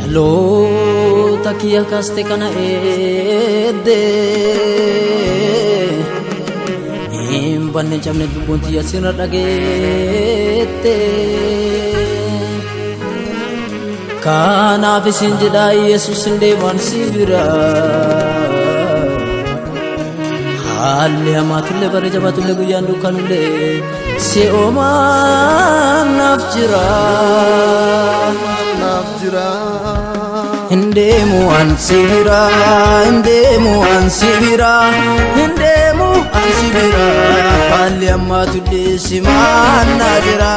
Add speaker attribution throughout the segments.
Speaker 1: Hello, takia kaste kana ede. Banne jamne dubunti asina dagete. Kana visinjida Yesus inde mansibira. Halle amatulle bare jabatulle guyandu kanulle se oma nafjira. Indemu ansibira, indemu ansibira, indemu ansibira. Halle amatulle simana jira.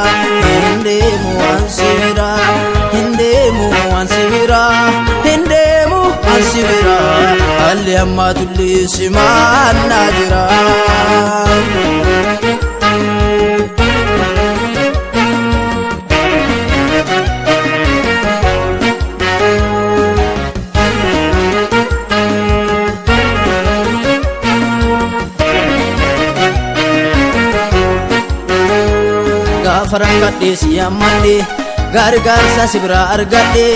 Speaker 1: Indemu ansibira, indemu ansibira, indemu ansibira. Halle amatulle simana jira. Farakadhe siyammadhe gargaarsa sibira argadhe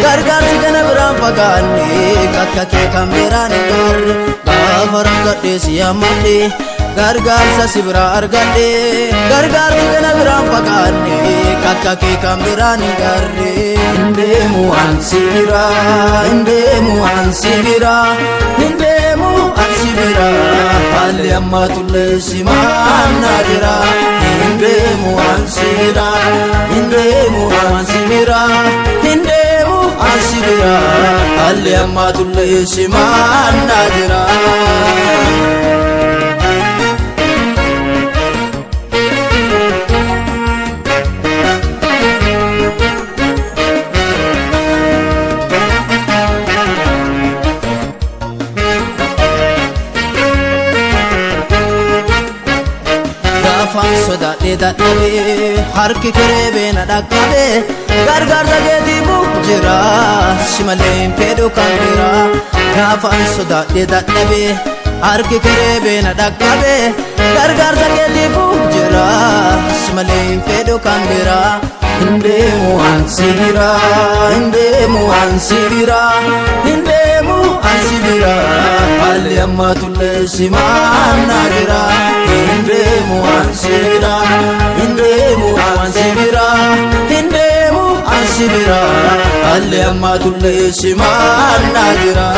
Speaker 1: gargaarsi kana biraan fagaanne akka kee kan biraan hin garre. Farakadhe siyammadhe gargaarsa sibira argadhe gargaarsi kana biraan fagaanne akka kee kan biraan hin garre. Indemu ansibira, indemu ansibira, indemu ansibira. Halle amatulle simana jira. Indemu ansibira, indemu ansibira, indemu ansibira. Halle amatulle simana jira. Sodaadhe dadhabe harki kereebe na dhaqqabe gargaarsa keetiifu jira si malee hin fedhu kan bira. Gaafan sodaadhe dadhabe harki kereebe na dhaqqabe gargaarsa keetiifu jira si malee hin fedhu kan bira. Indemu ansibira, indemu ansibira, indemu ansibira. Halle amatulle simana jira. Indemu ansibira, indemu ansibira, indemu ansibira. Halle amatulle simana jira.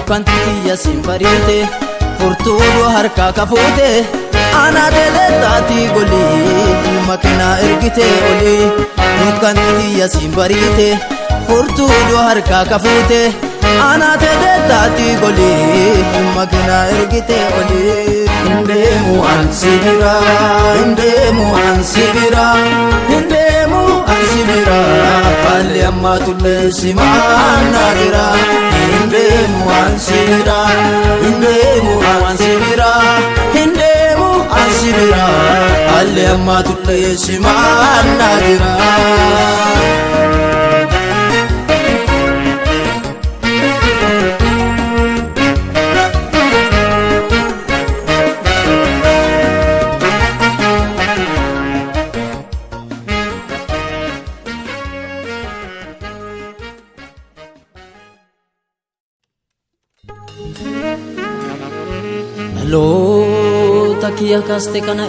Speaker 1: Kantiya simbarite furtuudu harka kafute ana dele taati goli makina ergite oli. Kantiya simbarite furtuudu harka kafute ana dele taati goli makina ergite oli. Indemu ansibira, indemu ansibira, indemu ansibira. Halle amatulle simana jira. Indemu ansibira, indemu ansibira, indemu ansibira. Halle amatulle simana jira. Hello, takia kaste kana